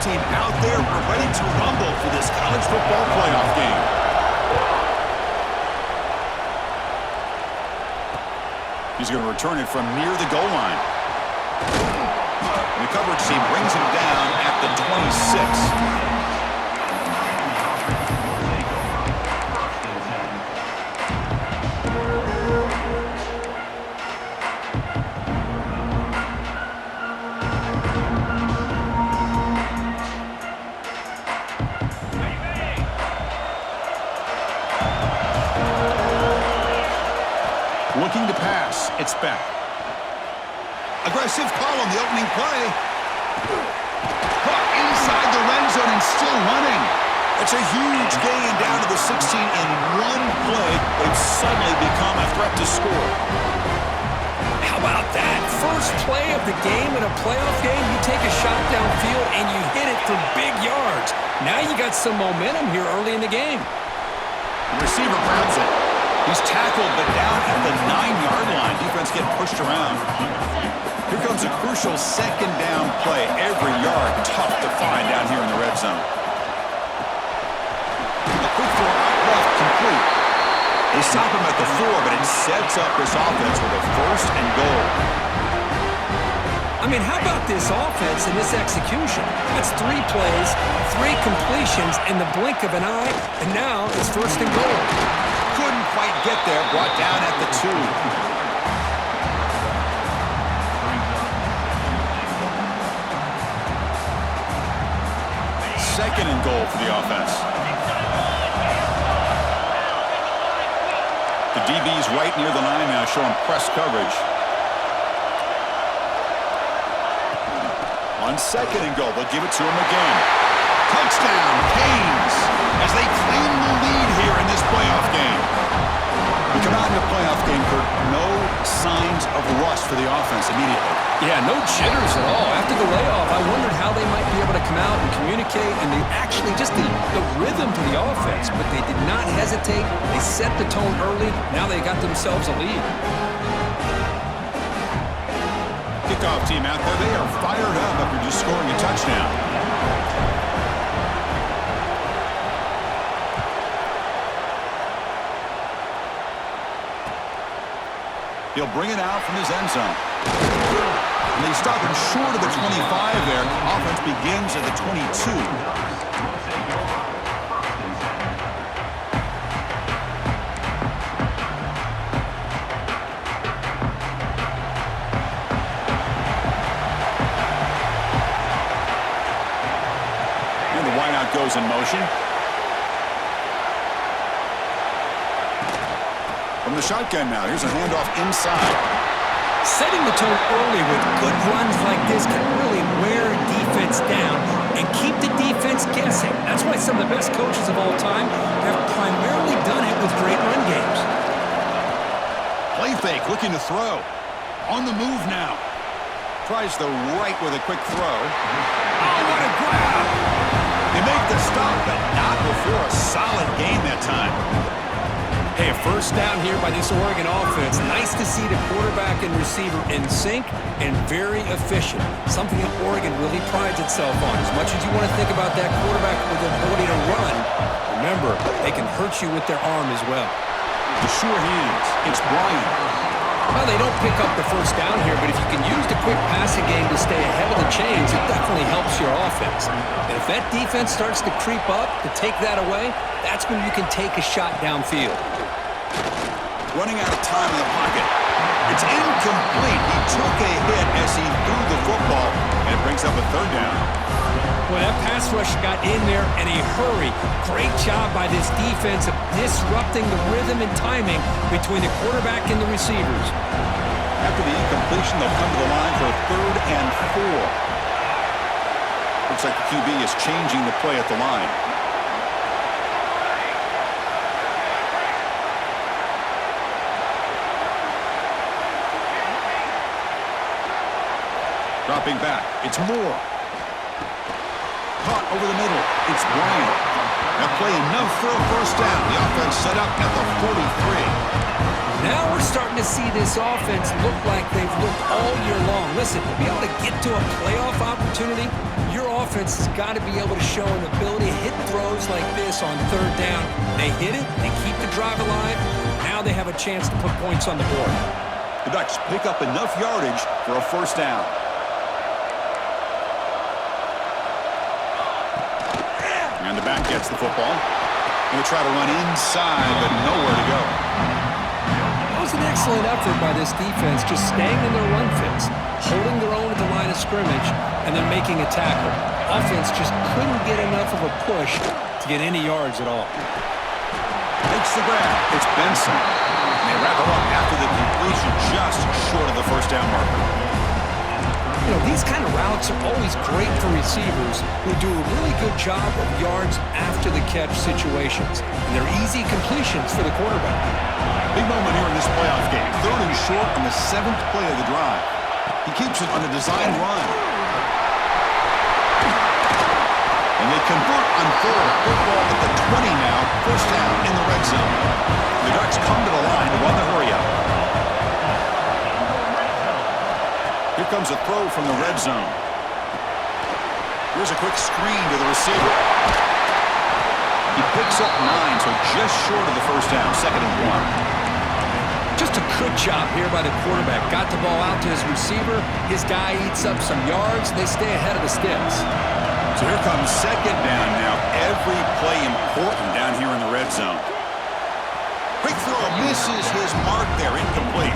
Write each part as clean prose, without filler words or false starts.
team out there ready to rumble for this college football playoff game. He's going to return it from near the goal line. And the coverage team brings him down at the 26. Looking to pass. It's Beck. Aggressive call on the opening play. Caught inside the red zone and still running. It's a huge gain down to the 16 in one play. They've suddenly become a threat to score. How about that? First play of the game in a playoff game, you take a shot downfield and you hit it for big yards. Now you got some momentum here early in the game. The receiver grabs it. He's tackled, but down at the 9-yard line. Defense getting pushed around. Here comes a crucial second down play. Every yard tough to find down here in the red zone. A quick throw out left, complete. They stop him at the 4, but it sets up this offense with a first and goal. I mean, how about this offense and this execution? That's 3 plays, 3 completions in the blink of an eye, and now it's first and goal. Couldn't quite get there, brought down at the 2. Second and goal for the offense. The DB's right near the line now, showing press coverage. On second and goal, they'll give it to him again. Touchdown, Canes, as they claim the lead here in this playoff game. We come out in the playoff game, Kurt, no signs of rust for the offense immediately. Yeah, no jitters at all. After the layoff, I wondered how they might be able to come out and communicate, and just the rhythm to the offense, but they did not hesitate. They set the tone early. Now they got themselves a lead. Kickoff team out there, they are fired up after just scoring a touchdown. He'll bring it out from his end zone. And they stop him short of the 25 there. Offense begins at the 22. And the wideout goes in motion. From the shotgun now, here's a handoff inside. Setting the tone early with good runs like this can really wear defense down and keep the defense guessing. That's why some of the best coaches of all time have primarily done it with great run games. Play fake, looking to throw. On the move now. Tries the right with a quick throw. Oh, what a grab! They make the stop, but not before a solid game that time. Hey, a first down here by this Oregon offense. Nice to see the quarterback and receiver in sync and very efficient. Something that Oregon really prides itself on. As much as you want to think about that quarterback with the ability to run, remember, they can hurt you with their arm as well. The sure hands. It's Bryant. Well, they don't pick up the first down here, but if you can use the quick passing game to stay ahead of the chains, it definitely helps your offense. And if that defense starts to creep up to take that away, that's when you can take a shot downfield. Running out of time in the pocket. It's incomplete. He took a hit as he threw the football, and it brings up a third down. Well, that pass rush got in there in a hurry. Great job by this defense of disrupting the rhythm and timing between the quarterback and the receivers. After the incompletion, they'll come to the line for a 3rd and 4. Looks like the QB is changing the play at the line. Dropping back. It's Moore. Caught over the middle. It's Bryant. That play enough for a first down. The offense set up at the 43. Now we're starting to to see this offense look like they've looked all year long. Listen, to be able to get to a playoff opportunity, your offense has got to be able to show an ability to hit throws like this on third down. They hit it, they keep the drive alive. Now they have a chance to put points on the board. The Ducks pick up enough yardage for a first down. And the back gets the football. He'll try to run inside, but nowhere to go. That was an excellent effort by this defense, just staying in their run fits, holding their own at the line of scrimmage, and then making a tackle. Offense just couldn't get enough of a push to get any yards at all. Makes the grab. It's Benson. And they wrap it up after the completion, just short of the first down marker. You know, these kind of routes are always great for receivers who do a really good job of yards after the catch situations. And they're easy completions for the quarterback. Big moment here in this playoff game. 3rd and short on the 7th play of the drive. He keeps it on a design run. And they convert on 4th. Football at the 20 now. First down in the red zone. The Ducks come to the line to run the hurry-up. Here comes a throw from the red zone. Here's a quick screen to the receiver. He picks up 9, so just short of the first down. 2nd and 1. Just a good job here by the quarterback. Got the ball out to his receiver. His guy eats up some yards. They stay ahead of the sticks. So here comes 2nd down now. Every play important down here in the red zone. Quick throw misses his mark there. Incomplete.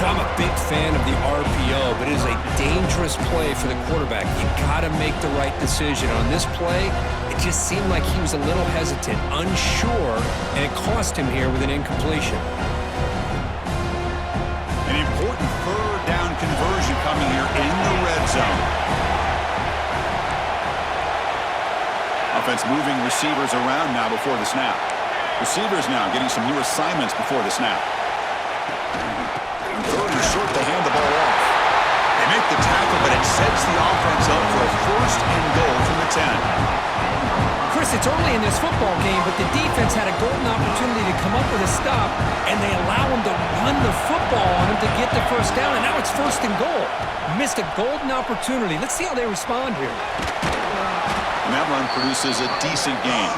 I'm a big fan of the RPO, but it is a dangerous play for the quarterback. You got to make the right decision. On this play, it just seemed like he was a little hesitant, unsure, and it cost him here with an incompletion. An important 3rd down conversion coming here in the red zone. Offense moving receivers around now before the snap. Receivers now getting some new assignments before the snap. 3rd and short, they hand the ball off. They make the tackle, but it sets the offense up for a 1st and goal from the 10. Chris, it's early in this football game, but the defense had a golden opportunity to come up with a stop, and they allow him to run the football on him to get the first down, and now it's 1st and goal. Missed a golden opportunity. Let's see how they respond here. And that run produces a decent gain.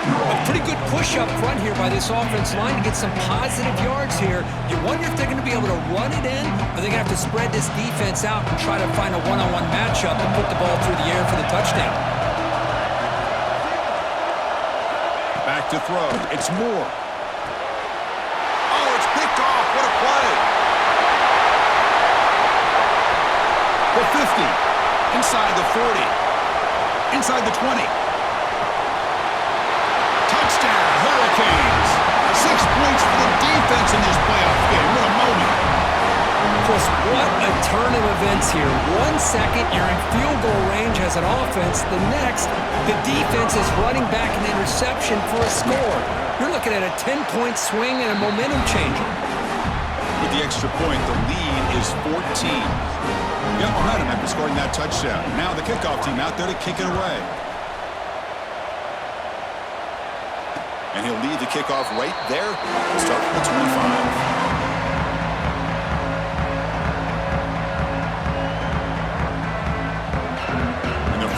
A pretty good push up front here by this offense line to get some positive yards here. You wonder if they're going to be able to run it in, or they're going to have to spread this defense out and try to find a one-on-one matchup and put the ball through the air for the touchdown. Back to throw. It's Moore. Oh, it's picked off. What a play. The 50. Inside the 40. Inside the 20. Touchdown, Hurricanes. 6 points for the defense in this playoff game. What a moment. Chris, what a turn of events here. 1 second, you're in field goal range as an offense. The next, the defense is running back an interception for a score. You're looking at a 10-point swing and a momentum changer. With the extra point, the lead is 14. Got momentum after scoring that touchdown. Now the kickoff team out there to kick it away. And he'll lead the kickoff right there. Start from the 25.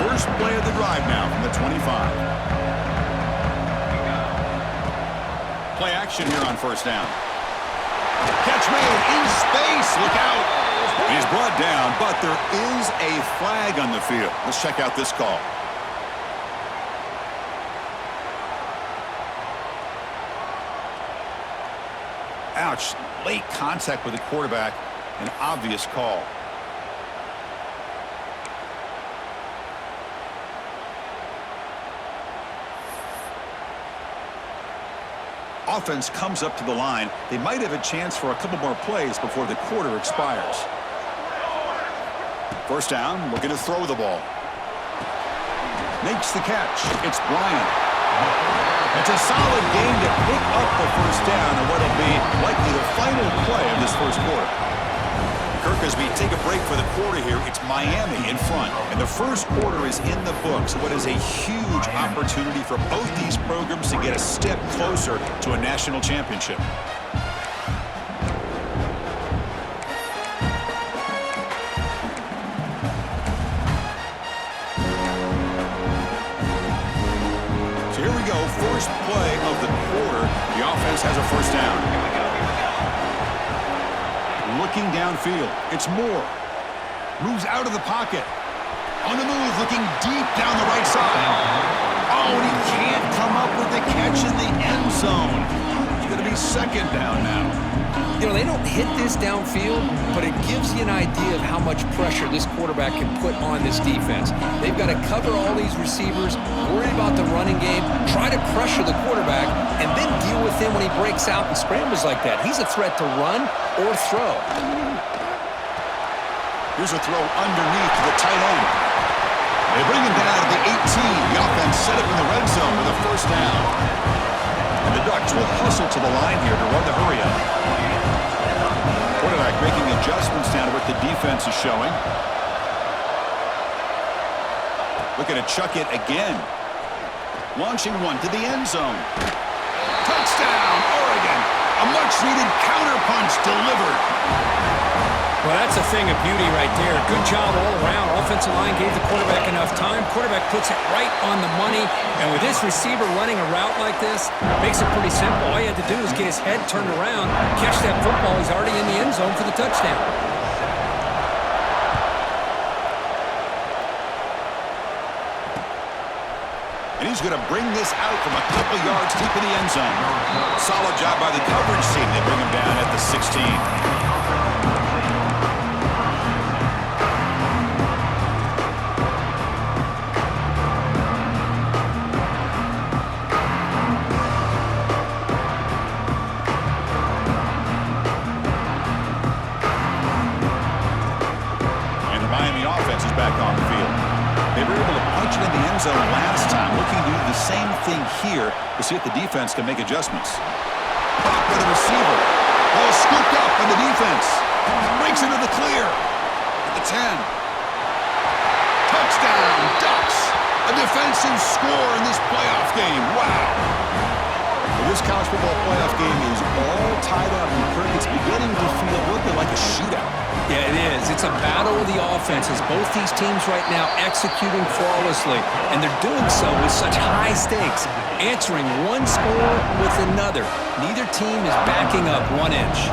First play of the drive now from the 25. Play action here on 1st down. Catch made in space. Look out. He's brought down, but there is a flag on the field. Let's check out this call. Ouch. Late contact with the quarterback. An obvious call. Offense comes up to the line. They might have a chance for a couple more plays before the quarter expires. 1st down, looking to throw the ball. Makes the catch. It's Bryant. It's a solid game to pick up the 1st down in what will be likely the final play of this 1st quarter. Kirk, as we take a break for the quarter here, it's Miami in front, and the 1st quarter is in the books. What is a huge opportunity for both these programs to get a step closer to a national championship. play of the quarter. The offense has a first down. Looking downfield. It's Moore. Moves out of the pocket. On the move, looking deep down the right side. Oh, and he can't come up with the catch in the end zone. It's going to be second down now. You know, they don't hit this downfield, but it gives you an idea of how much pressure this quarterback can put on this defense. They've got to cover all these receivers, worry about the running game, try to pressure the quarterback, and then deal with him when he breaks out and scrambles like that. He's a threat to run or throw. Here's a throw underneath to the tight end. They bring him down to the 18. The offense set up in the red zone with a first down. And the Ducks will hustle to the line here to run the hurry up. Quarterback making adjustments down to what the defense is showing. Looking to chuck it again. Launching one to the end zone. Touchdown, Oregon. A much-needed counterpunch delivered. Well, that's a thing of beauty right there. Good job all around. Offensive line gave the quarterback enough time. Quarterback puts it right on the money. And with this receiver running a route like this, makes it pretty simple. All you had to do is get his head turned around, catch that football. He's already in the end zone for the touchdown. And he's going to bring this out from a couple yards deep in the end zone. Solid job by the coverage team. They bring him down at the 16. Back on the field. They were able to punch it in the end zone last time, looking to do the same thing here to see if the defense can make adjustments. Caught by the receiver. Ball scooped up by the defense. Breaks into the clear at the 10. Touchdown, Ducks. A defensive score in this playoff game. Wow. Well, this college football playoff game is all tied up, and Kirk, it's beginning to feel a little bit like a shootout. Yeah, it is. It's a battle of the offenses. Both these teams right now executing flawlessly, and they're doing so with such high stakes, answering one score with another. Neither team is backing up 1 inch.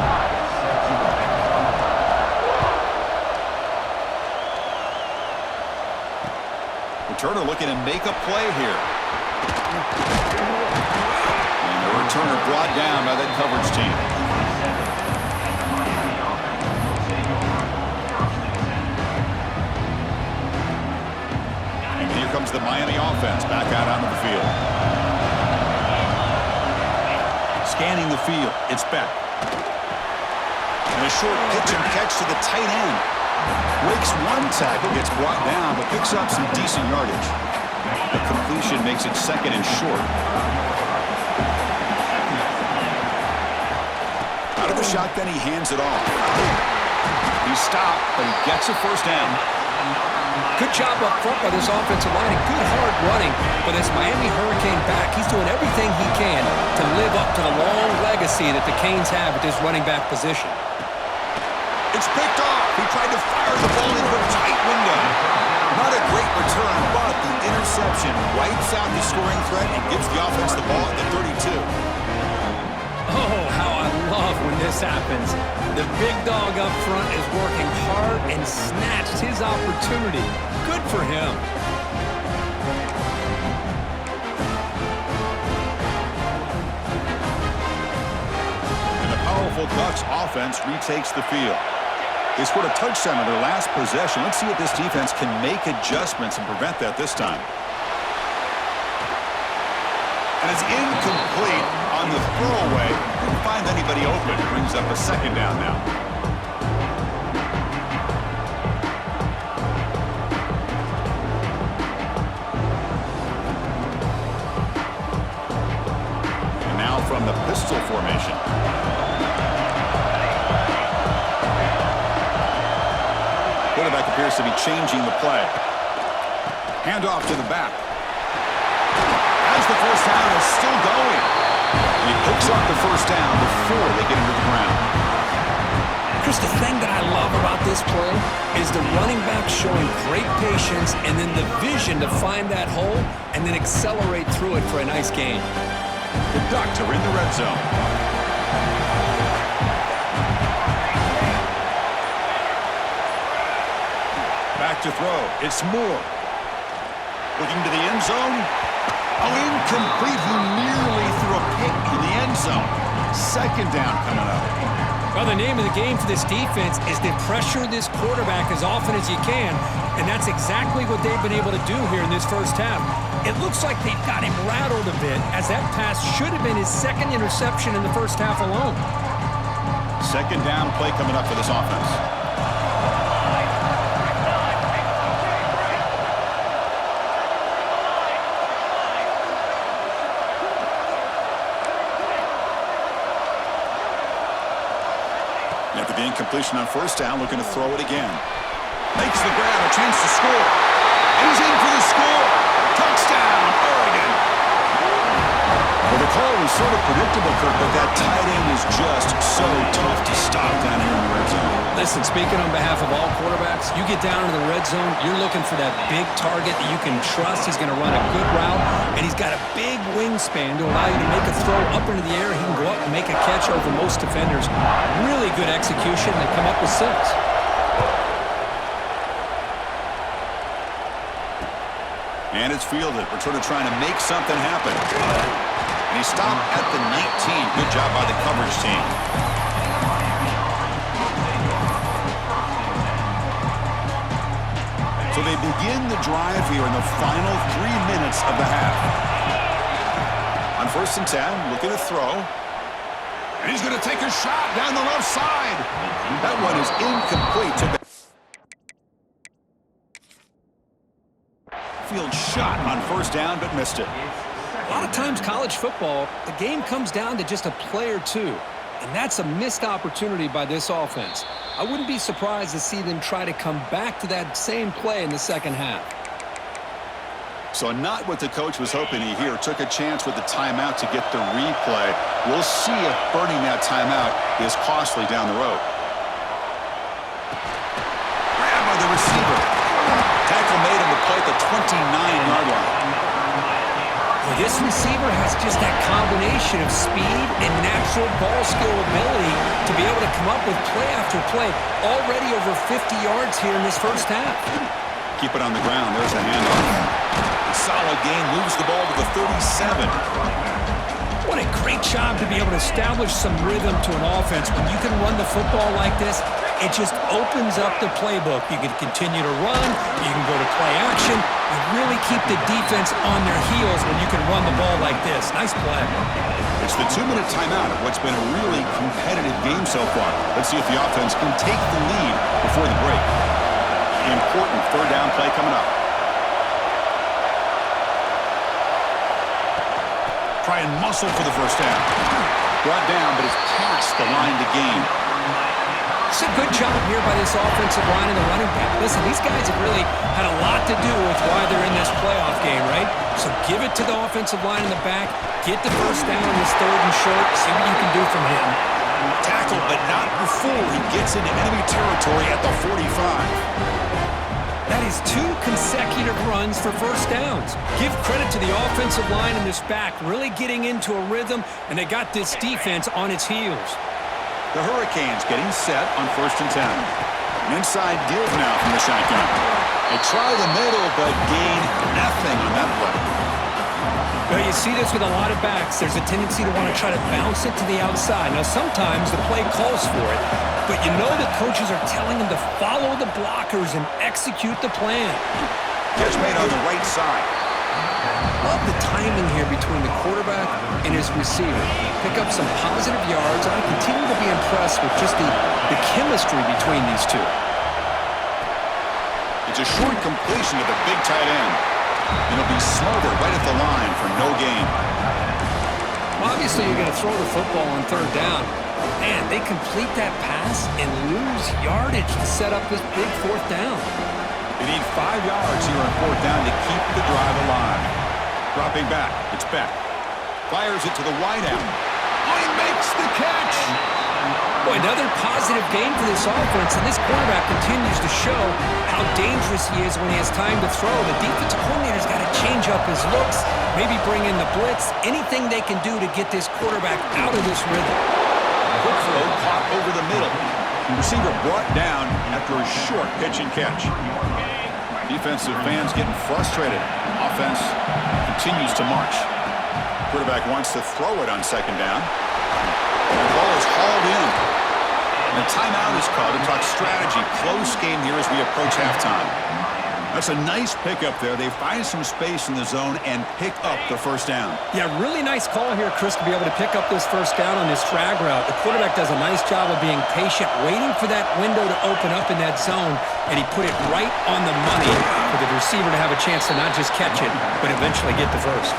Returner looking to make a play here. And the returner brought down by that coverage team. Comes the Miami offense back out onto the field. Scanning the field. It's Beck. And a short pitch and catch to the tight end. Breaks one tackle, gets brought down, but picks up some decent yardage. The completion makes it second and short. Out of the shotgun, he hands it off. He stopped, but he gets a first down. Good job up front by this offensive line and good hard running for this Miami Hurricane back. He's doing everything he can to live up to the long legacy that the Canes have at this running back position. It's picked off. He tried to fire the ball into a tight window. Not a great return, but the interception wipes out the scoring threat and gives the offense the ball at the 32. Oh, how I love when this happens. The big dog up front is working hard and snatched his opportunity. Good for him. And the powerful Ducks offense retakes the field. They scored a touchdown on their last possession. Let's see if this defense can make adjustments and prevent that this time. And it's incomplete on the throwaway. Couldn't find anybody open. Brings up a second down now. And now from the pistol formation. Quarterback appears to be changing the play. Handoff to the back. As the first down is still going. And he picks up the first down before they get into the ground. Chris, the thing that I love about this play is the running back showing great patience and then the vision to find that hole and then accelerate through it for a nice gain. Ducks are in the red zone. Back to throw. It's Moore. Looking to the end zone. Oh, incomplete. He nearly threw a pick in the end zone. Second down coming up. Well, the name of the game for this defense is to pressure this quarterback as often as you can, and that's exactly what they've been able to do here in this first half. It looks like they've got him rattled a bit, as that pass should have been his second interception in the first half alone. Second down play coming up for this offense. After the incompletion on first down, looking to throw it again. Makes the grab, a chance to score. And he's in for the score. Touchdown, Oregon. Well, the call was sort of predictable, Kirk, but that tight end is just so tough to stop down here in the red zone. Listen, speaking on behalf of all quarterbacks, you get down into the red zone, you're looking for that big target that you can trust. He's going to run a good route, and he's got a big wingspan to allow you to make a throw up into the air. He can go up and make a catch over most defenders. Really good execution. They come up with 6. And it's fielded. We're sort of trying to make something happen. And he stopped at the 19. Good job by the coverage team. So they begin the drive here in the final 3 minutes of the half. On first and 10, looking to throw. And he's going to take a shot down the left side. That one is incomplete. Field shot on first down, but missed it. A lot of times college football, the game comes down to just a play or two, and that's a missed opportunity by this offense. I wouldn't be surprised to see them try to come back to that same play in the second half. So not what the coach was hoping to hear. Took a chance with the timeout to get the replay. We'll see if burning that timeout is costly down the road. Grab by the receiver. Tackle made on the play at the 29-yard line. Well, this receiver has just that combination of speed and natural ball skill ability to be able to come up with play after play. Already over 50 yards here in this first half. Keep it on the ground. There's the handoff. Solid gain. Moves the ball to the 37. What a great job to be able to establish some rhythm to an offense. When you can run the football like this, it just opens up the playbook. You can continue to run. You can go to play action. You really keep the defense on their heels when you can run the ball like this. Nice play. It's the 2-minute timeout of what's been a really competitive game so far. Let's see if the offense can take the lead before the break. Important third down play coming up. Try and muscle for the first down. Brought down, but it's past the line to gain. It's a good job here by this offensive line and the running back. Listen, these guys have really had a lot to do with why they're in this playoff game, right? So give it to the offensive line in the back. Get the first down on this third and short. See what you can do from him. Tackle, but not before he gets into enemy territory at the 45. That is 2 consecutive runs for first downs. Give credit to the offensive line and this back really getting into a rhythm, and they got this defense on its heels. The Hurricanes getting set on first and 10. An inside give now from the shotgun. They try the middle, but gain nothing on that play. Well, you see this with a lot of backs. There's a tendency to want to try to bounce it to the outside. Now, sometimes the play calls for it, but you know the coaches are telling them to follow the blockers and execute the plan. Catch made on the right side. Love the timing here between the quarterback and his receiver. Pick up some positive yards, and I continue to be impressed with just the chemistry between these two. It's a short completion to the big tight end. And it'll be smothered right at the line for no gain. Well, obviously, you're going to throw the football on third down. Man, they complete that pass and lose yardage to set up this big fourth down. They need 5 yards here on fourth down to keep the drive alive. Dropping back, it's Beck. Fires it to the wide out. Oh, he makes the catch! Boy, Another positive game for this offense, and this quarterback continues to show how dangerous he is when he has time to throw. The defensive coordinator's got to change up his looks, maybe bring in the blitz, anything they can do to get this quarterback out of this rhythm. Quick throw caught over the middle. The receiver brought down after a short pitch and catch. Defensive fans getting frustrated. Offense continues to march. Quarterback wants to throw it on second down. The ball is hauled in. And a timeout is called to talk strategy. Close game here as we approach halftime. That's a nice pickup there. They find some space in the zone and pick up the first down. Yeah, really nice call here, Chris, to be able to pick up this first down on this drag route. The quarterback does a nice job of being patient, waiting for that window to open up in that zone, and he put it right on the money for the receiver to have a chance to not just catch it, but eventually get the first.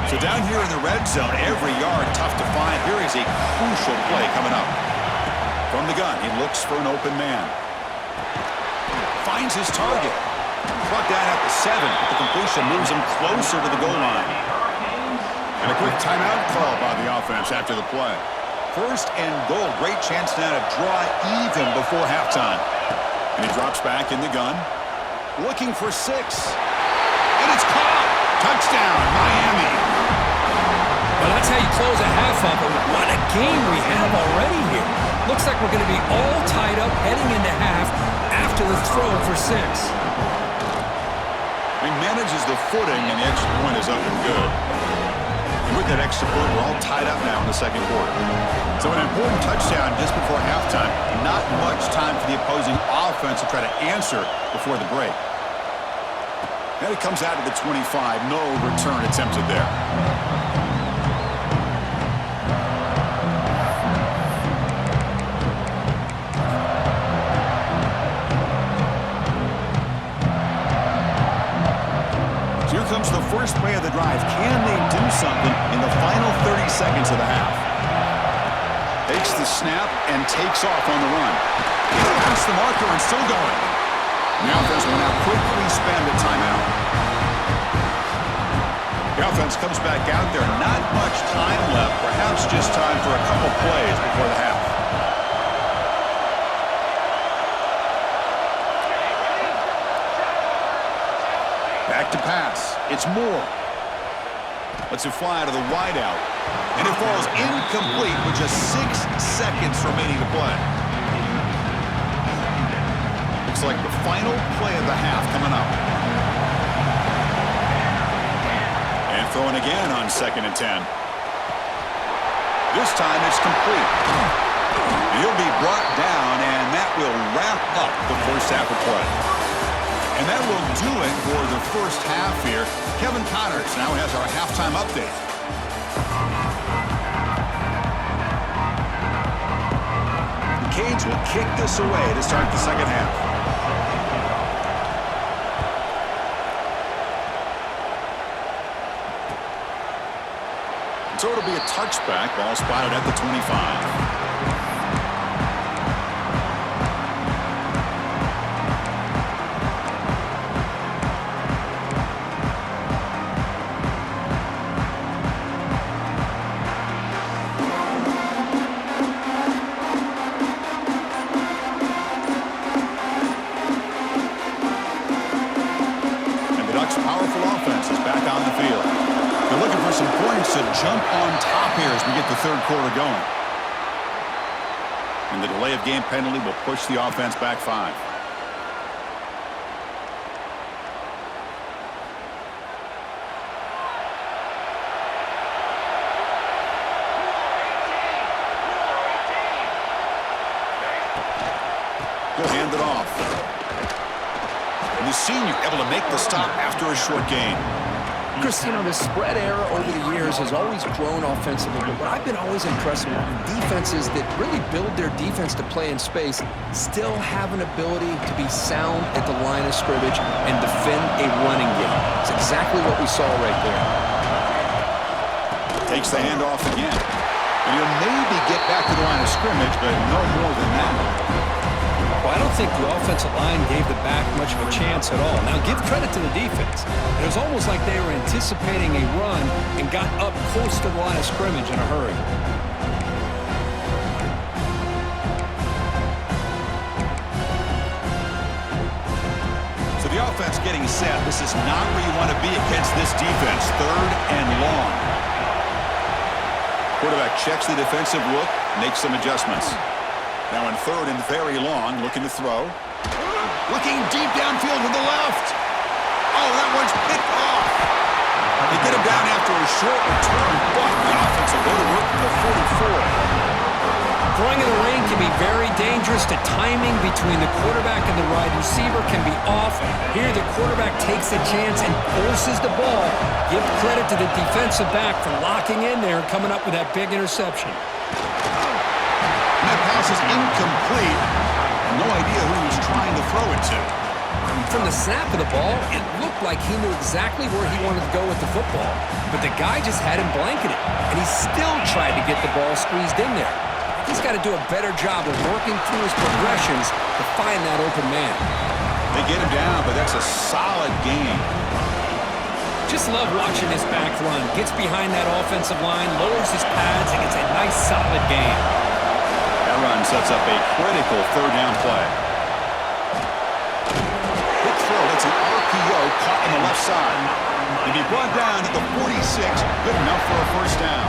So down here in the red zone, every yard tough to find. Here is a crucial play coming up. From the gun, he looks for an open man. Finds his target. Brought down at the 7, but the completion moves him closer to the goal line. And a quick timeout call by the offense after the play. First and goal. Great chance now to draw even before halftime. And he drops back in the gun. Looking for 6. And it's caught. Touchdown, Miami. Well, that's how you close a half up. And what a game we have already here. Looks like we're going to be all tied up heading into half after the throw for 6. He manages the footing, and the extra point is up and good. And with that extra point, we're all tied up now in the second quarter. So an important touchdown just before halftime. Not much time for the opposing offense to try to answer before the break. And it comes out to the 25. No return attempted there. Here comes the first play of the drive. Can they do something in the final 30 seconds of the half? Takes the snap and takes off on the run. Past the marker and still going. The offense will now quickly spend a timeout. The offense comes back out there. Not much time left. Perhaps just time for a couple plays before the half. Back to pass. It's Moore. Lets it fly to the wideout. And it falls incomplete with just 6 seconds remaining to play. Looks like the final play of the half coming up. And throwing again on 2nd and 10. This time it's complete. He'll be brought down, and that will wrap up the first half of play. And that will do it for the first half here. Kevin Connors now has our halftime update. The Canes will kick this away to start the second half. So it'll be a touchback. Ball spotted at the 25. Powerful offense is back on the field. They're looking for some points to jump on top here as we get the third quarter going. And the delay of game penalty will push the offense back 5. He'll hand it off. And the senior able to make the stop after a short gain. Chris, you know, the spread era over the years has always grown offensively, but I've been always impressed with defenses that really build their defense to play in space still have an ability to be sound at the line of scrimmage and defend a running game. It's exactly what we saw right there. Takes the handoff again. And he'll maybe get back to the line of scrimmage, but no more than that. Well, I don't think the offensive line gave the back much of a chance at all. Now, give credit to the defense. It was almost like they were anticipating a run and got up close to the line of scrimmage in a hurry. The offense getting set. This is not where you want to be against this defense. 3rd and long. Quarterback checks the defensive look, makes some adjustments. Now in 3rd and very long, looking to throw. Looking deep downfield to the left. Oh, that one's picked off. They get him down after a short return, but the offense will go to work from the 44. Throwing in the rain can be very dangerous. The timing between the quarterback and the wide receiver can be off. Here, the quarterback takes a chance and forces the ball. Give credit to the defensive back for locking in there and coming up with that big interception. And that pass is incomplete. No idea who he was trying to throw it to. From the snap of the ball, it looked like he knew exactly where he wanted to go with the football. But the guy just had him blanketed, and he still tried to get the ball squeezed in there. He's got to do a better job of working through his progressions to find that open man. They get him down, but that's a solid gain. Just love watching this back run. Gets behind that offensive line, lowers his pads, and gets a nice solid gain. That run sets up a critical 3rd down play. Quick throw, that's an RPO caught on the left side. He'll be brought down at the 46, good enough for a 1st down.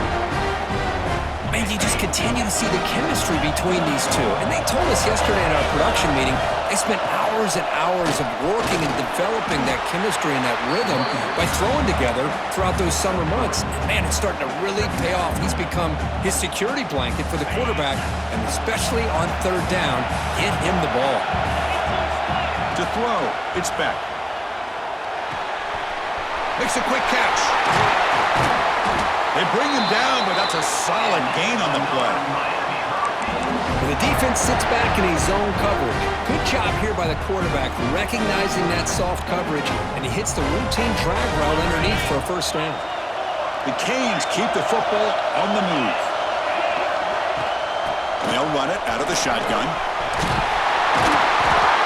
And you just continue to see the chemistry between these two. And they told us yesterday in our production meeting, they spent hours and hours of working and developing that chemistry and that rhythm by throwing together throughout those summer months. And man, it's starting to really pay off. He's become his security blanket for the quarterback, and especially on 3rd down, get him the ball. To throw, it's Beck. Makes a quick catch. They bring him down, but that's a solid gain on the play. The defense sits back in a zone coverage. Good job here by the quarterback, recognizing that soft coverage, and he hits the routine drag route underneath for a 1st down. The Canes keep the football on the move. They'll run it out of the shotgun.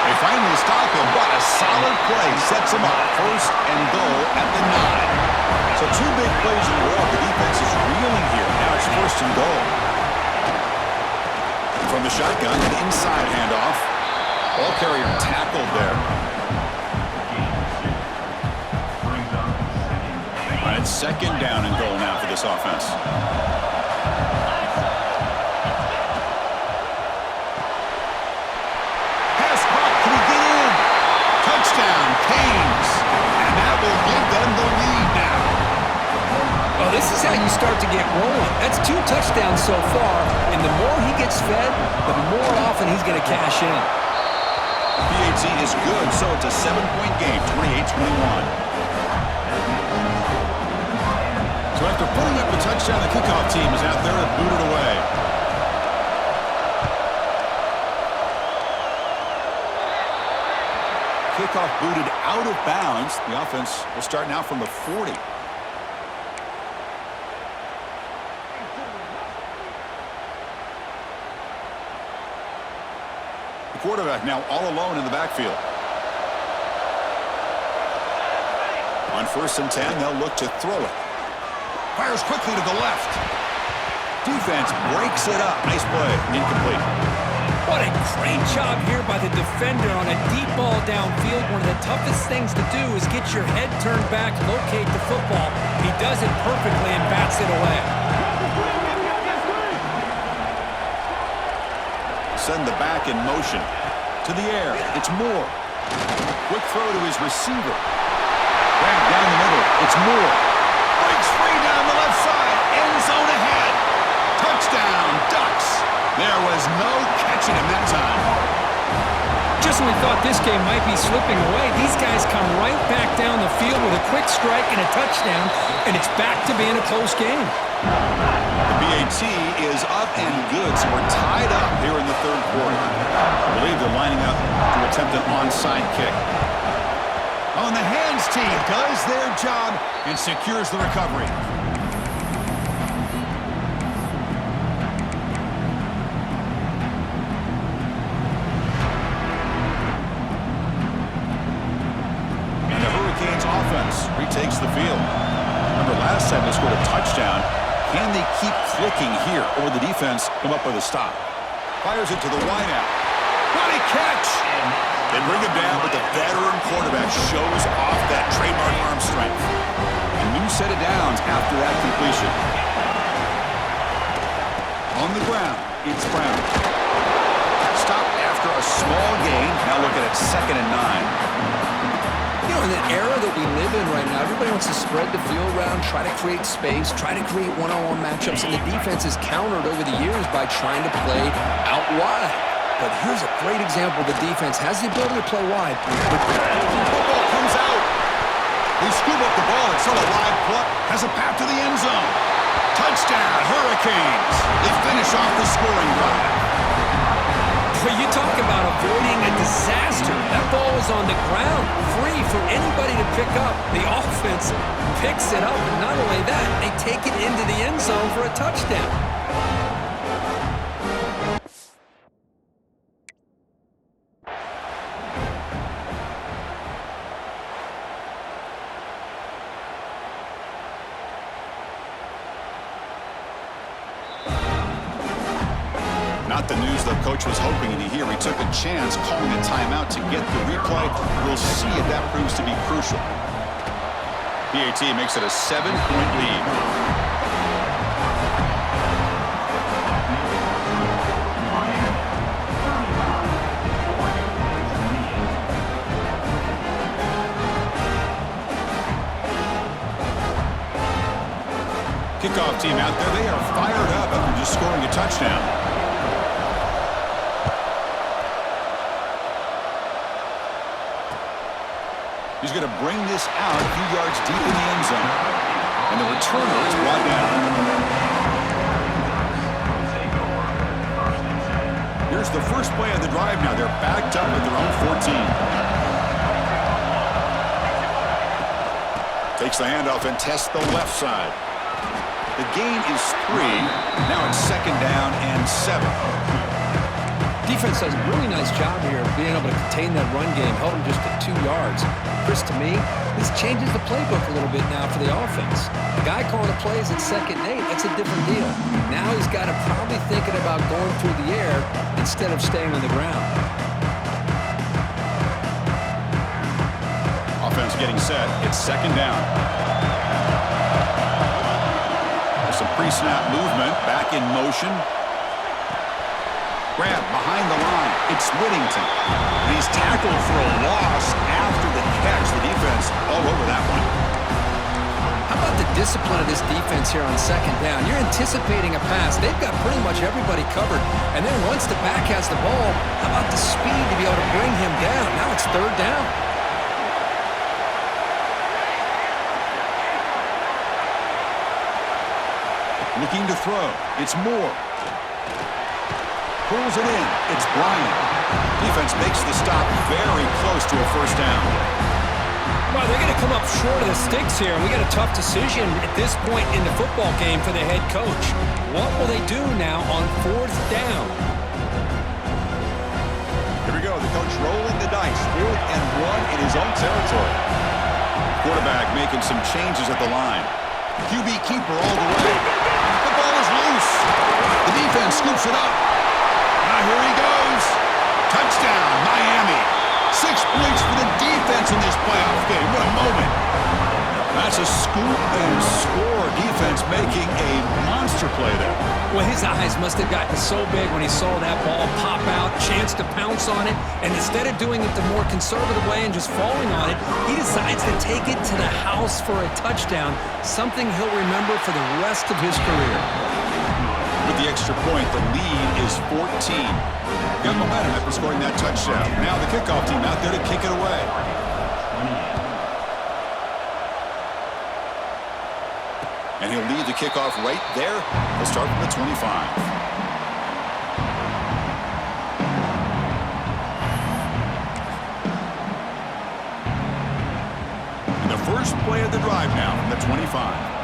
They finally stop him, but a solid play sets him up. 1st and goal at the 9. So 2 big plays in a row. The defense is reeling here. Now it's 1st and goal. From the shotgun, an inside handoff. Ball carrier tackled there. All right, 2nd down and goal now for this offense. Pass caught. Can he get in? Touchdown, Canes. And that will give them the lead now. Well, this is how you start to get rolling. That's 2 touchdowns so far, and the more he gets fed, the more often he's going to cash in. PAT is good, so it's a 7-point game, 28-21. So after putting up the touchdown, the kickoff team is out there and booted away. Kickoff booted out of bounds. The offense will start now from the 40. The quarterback now all alone in the backfield. On 1st and 10, they'll look to throw it. Fires quickly to the left. Defense breaks it up. Nice play. Incomplete. What a great job here by the defender on a deep ball downfield. One of the toughest things to do is get your head turned back, locate the football. He does it perfectly and bats it away. Send the back in motion. To the air. It's Moore. Quick throw to his receiver. Back down the middle. It's Moore. Breaks free down the left side. End zone ahead. Touchdown, Ducks. There was no catching him that time. Just when we thought this game might be slipping away, these guys come right back down the field with a quick strike and a touchdown, and it's back to being a close game. The BAT is up and good, so we're tied up here in the 3rd quarter. I believe they're lining up to attempt an onside kick. On the hands team does their job and secures the recovery. And the Hurricanes offense retakes the field. Remember last time they scored a touchdown. Can they keep clicking here, or the defense come up with a stop? Fires it to the wideout. What a catch! They bring him down, but the veteran quarterback shows off that trademark arm strength. A new set of downs after that completion. On the ground, it's Brown. Stop after a small gain. Now look at it, 2nd and 9. You know, in the era that we live in right now, everybody wants to spread the field around, try to create space, try to create one-on-one matchups, and the defense is countered over the years by trying to play out wide. But here's a great example. The defense has the ability to play wide. Football comes out. They scoop up the ball. It's still a live play. Has a path to the end zone. Touchdown, Hurricanes. They finish off the scoring drive. But you talk about avoiding a disaster. That ball is on the ground, free for anybody to pick up. The offense picks it up, and not only that, they take it into the end zone for a touchdown. Not the news the coach was hoping to hear. He took a chance calling a timeout to get the replay. We'll see if that proves to be crucial. PAT makes it a 7-point lead. Kickoff team out there. They are fired up after just scoring a touchdown. He's going to bring this out a few yards deep in the end zone. And the returner is brought down. Here's the first play of the drive now. They're backed up at their own 14. Takes the handoff and tests the left side. The gain is 3. Now it's 2nd down and 7. Defense does a really nice job here of being able to contain that run game, held them just at 2 yards. Chris, to me, this changes the playbook a little bit now for the offense. The guy calling the plays at 2nd and 8, that's a different deal. Now he's got to probably thinking about going through the air instead of staying on the ground. Offense getting set. It's 2nd down. There's some pre-snap movement. Back in motion. Grab behind the line. It's Whittington. He's tackled for a loss after the catch. The defense all over that one. How about the discipline of this defense here on 2nd down? You're anticipating a pass. They've got pretty much everybody covered. And then once the back has the ball, how about the speed to be able to bring him down? Now it's 3rd down. Looking to throw. It's Moore. Pulls it in. It's Bryant. Defense makes the stop very close to a 1st down. Well, they're going to come up short of the sticks here, and we got a tough decision at this point in the football game for the head coach. What will they do now on 4th down? Here we go. The coach rolling the dice. 4th and 1 in his own territory. Quarterback making some changes at the line. QB keeper all the way. The ball is loose. The defense scoops it up. Now here he goes. Touchdown, Miami. 6 points for the defense in this playoff game. What a moment. That's a scoop and score. Defense making a monster play there. Well, his eyes must have gotten so big when he saw that ball pop out, chance to pounce on it, and instead of doing it the more conservative way and just falling on it, he decides to take it to the house for a touchdown, something he'll remember for the rest of his career. With the extra point, the lead is 14. Got momentum after scoring that touchdown. Now the kickoff team out there to kick it away. And he'll lead the kickoff right there. He'll start from the 25. And the first play of the drive now from the 25.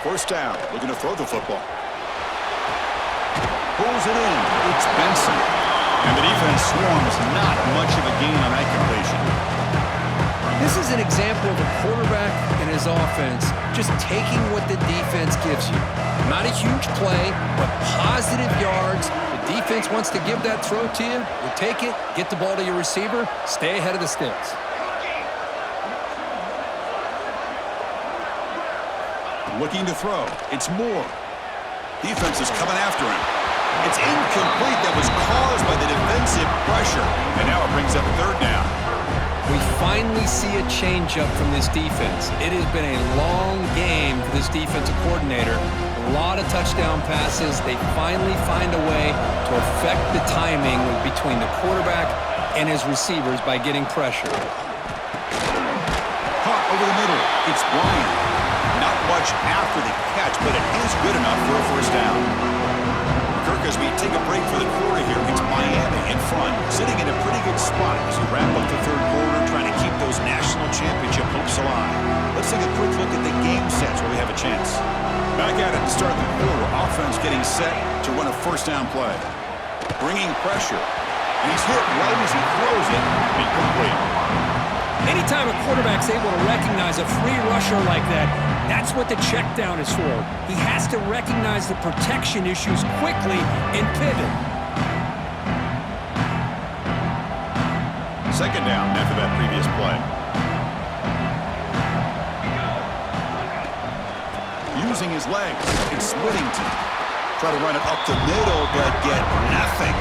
First down, looking to throw the football. Pulls it in. It's Benson. And the defense swarms not much of a gain on that completion. This is an example of a quarterback in his offense just taking what the defense gives you. Not a huge play, but positive yards. The defense wants to give that throw to you. You take it, get the ball to your receiver, stay ahead of the sticks. Looking to throw. It's Moore. Defense is coming after him. It's incomplete. That was caused by the defensive pressure. And now it brings up third down. We finally see a change-up from this defense. It has been a long game for this defensive coordinator. A lot of touchdown passes. They finally find a way to affect the timing between the quarterback and his receivers by getting pressure. Caught over the middle. It's Bryant. Not much after the catch, but it is good enough for a first down. Kirk, as we take a break for the quarter here, it's Miami in front, sitting in a pretty good spot as we wrap up the third quarter, trying to keep those national championship hopes alive. Let's take a quick look at the game sets where we have a chance. Back at it to start the quarter. Offense getting set to run a first down play. Bringing pressure. And he's hit right as he throws it. Incomplete. Anytime a quarterback's able to recognize a free rusher like that, that's what the check down is for. He has to recognize the protection issues quickly and pivot. Second down after that previous play. Using his legs, it's Whittington. Try to run it up the middle, but get nothing.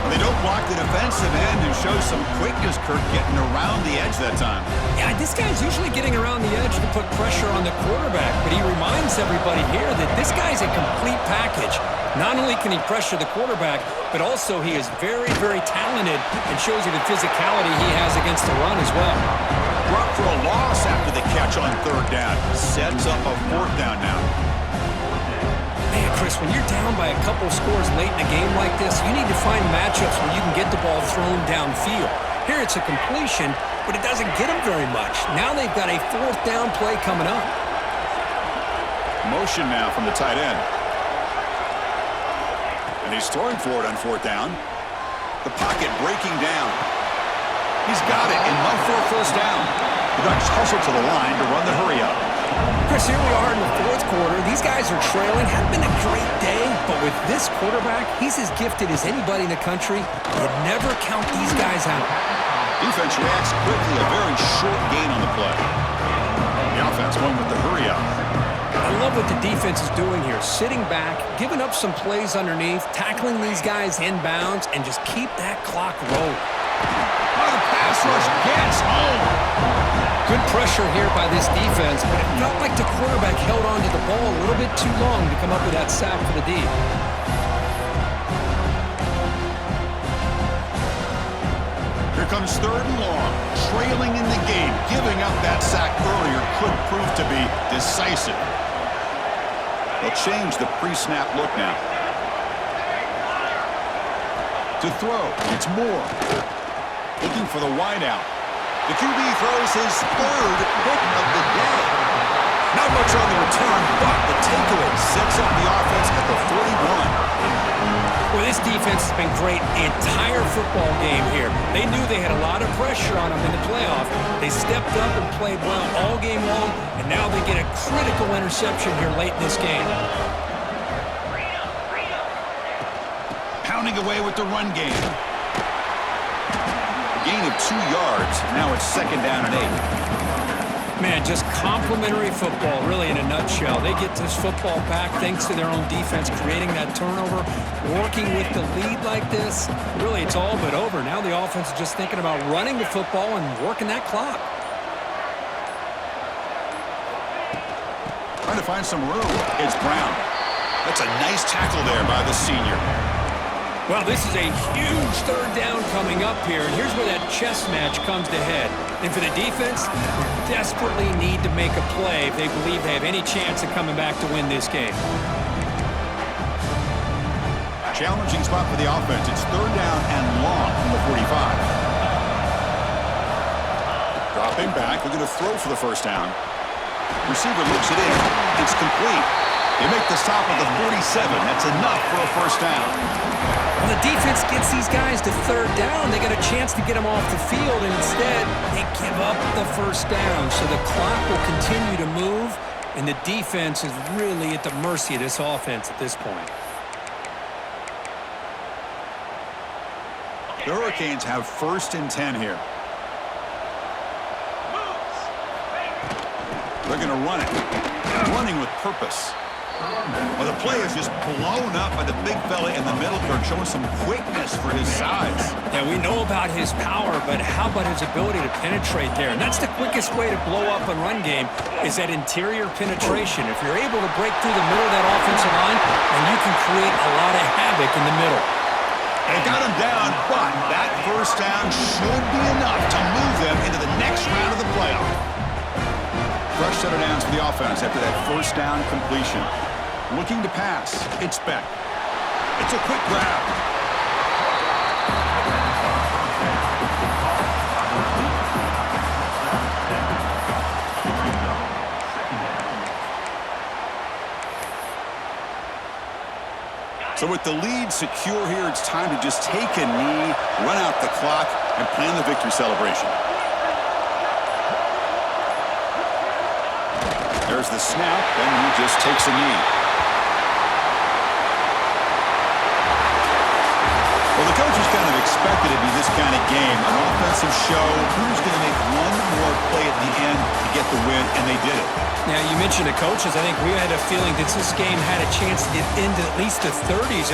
They don't block the defensive end and show some quickness, Kirk, getting around the edge that time. Yeah, this guy's usually getting around the edge to put pressure on the quarterback, but he reminds everybody here that this guy's a complete package. Not only can he pressure the quarterback, but also he is very, very talented and shows you the physicality he has against the run as well. Brought for a loss after the catch on third down. Sets up a fourth down now. Man, Chris, when you're down by a couple scores late in a game like this, you need to find matchups where you can get the ball thrown downfield. Here it's a completion, but it doesn't get them very much. Now they've got a fourth down play coming up. Motion now from the tight end. And he's throwing for it on fourth down. The pocket breaking down. He's got it, and enough for a first down. The Ducks hustle to the line to run the hurry up. Chris, here we are in the fourth quarter. These guys are trailing. Hadn't been a great day, but with this quarterback, he's as gifted as anybody in the country. You never count these guys out. Defense reacts quickly. A very short gain on the play. The offense going with the hurry up. I love what the defense is doing here. Sitting back, giving up some plays underneath, tackling these guys inbounds, and just keep that clock rolling. Oh, the pass rush gets home. Good pressure here by this defense, but it felt like the quarterback held on to the ball a little bit too long to come up with that sack for the D. Here comes third and long. Trailing in the game. Giving up that sack earlier could prove to be decisive. They'll change the pre-snap look now. To throw, it's Moore. Looking for the wideout. The QB throws his third pick of the day. Not much on the return, but the takeaway sets up the offense at the 41. Well, this defense has been great the entire football game here. They knew they had a lot of pressure on them in the playoff. They stepped up and played well all game long, and now they get a critical interception here late in this game. Pounding away with the run game. Gain of 2 yards. Now it's second down and 8. Man, just complimentary football, really, in a nutshell. They get this football back thanks to their own defense, creating that turnover, working with the lead like this. Really, it's all but over. Now the offense is just thinking about running the football and working that clock. Trying to find some room. It's Brown. That's a nice tackle there by the senior. Well, this is a huge third down coming up here, and here's where that chess match comes to head. And for the defense, they desperately need to make a play if they believe they have any chance of coming back to win this game. Challenging spot for the offense. It's third down and long from the 45. Dropping back, looking to throw for the first down. Receiver looks it in. It's complete. They make the stop at the 47. That's enough for a first down. Well, the defense gets these guys to third down. They got a chance to get them off the field, and instead they give up the first down. So the clock will continue to move, and the defense is really at the mercy of this offense at this point. The Hurricanes have 1st and 10 here. They're going to run it. Running with purpose. Well, the play is just blown up by the big fella in the middle, Kirk, showing some quickness for his size. Yeah, we know about his power, but how about his ability to penetrate there? And that's the quickest way to blow up a run game is that interior penetration. If you're able to break through the middle of that offensive line, then you can create a lot of havoc in the middle. They got him down, but that first down should be enough to move them into the next round of the playoff. Fresh set of downs for the offense after that first down completion. Looking to pass. It's Beck. It's a quick grab. So with the lead secure here, it's time to just take a knee, run out the clock, and plan the victory celebration. There's the snap, and he just takes a knee. Well, the coaches kind of expected it to be this kind of game, an offensive show. Who's going to make one more play at the end to get the win, and they did it. Now, you mentioned the coaches. I think we had a feeling that this game had a chance to get into at least the 30s.